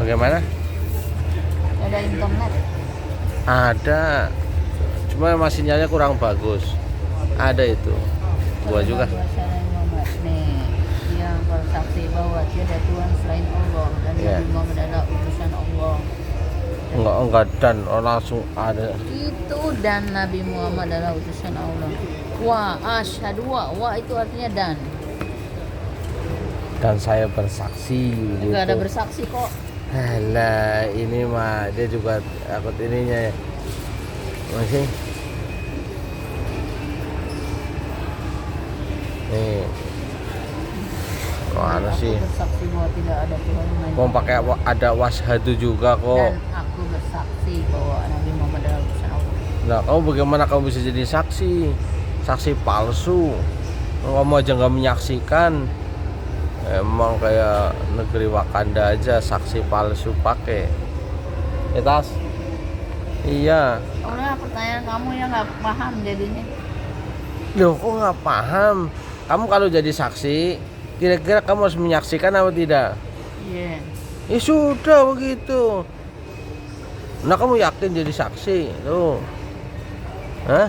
Bagaimana? Ada internet. Ada. Cuma masih sinyalnya kurang bagus. Ada itu. Gua juga. Nih, yang bersaksi bahwa tiada Tuhan selain Allah dan Iya. Nabi Muhammad adalah utusan Allah. Enggak dan langsung ada. Itu dan Nabi Muhammad adalah utusan Allah. Wa asyhadu wa itu artinya Dan saya bersaksi gitu. Enggak ada bersaksi kok. Alah, ini mah dia juga takut ininya ya. Masih. Nih. Mana Aku sih? bersaksi bahwa tidak ada Tuhan selain Mau pakai ada washadu juga kok. dan aku bersaksi bahwa Nabi Muhammad adalah utusan Allah. Nah, kamu bagaimana kamu bisa jadi saksi? Saksi palsu. Kamu aja nggak menyaksikan. Emang kayak negeri Wakanda aja saksi palsu pakai. Tas? Iya. Udah pertanyaan kamu yang nggak paham jadinya. Loh, kok nggak paham? Kamu kalau jadi saksi, kira-kira kamu harus menyaksikan atau tidak? Iya. Ya sudah begitu. Nah, kamu yakin jadi saksi? Tuh. Hah?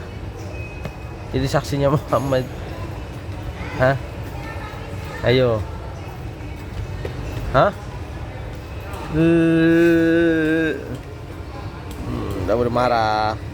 Jadi saksinya Muhammad. Hah? Ayo. Hah? Udah bermarah.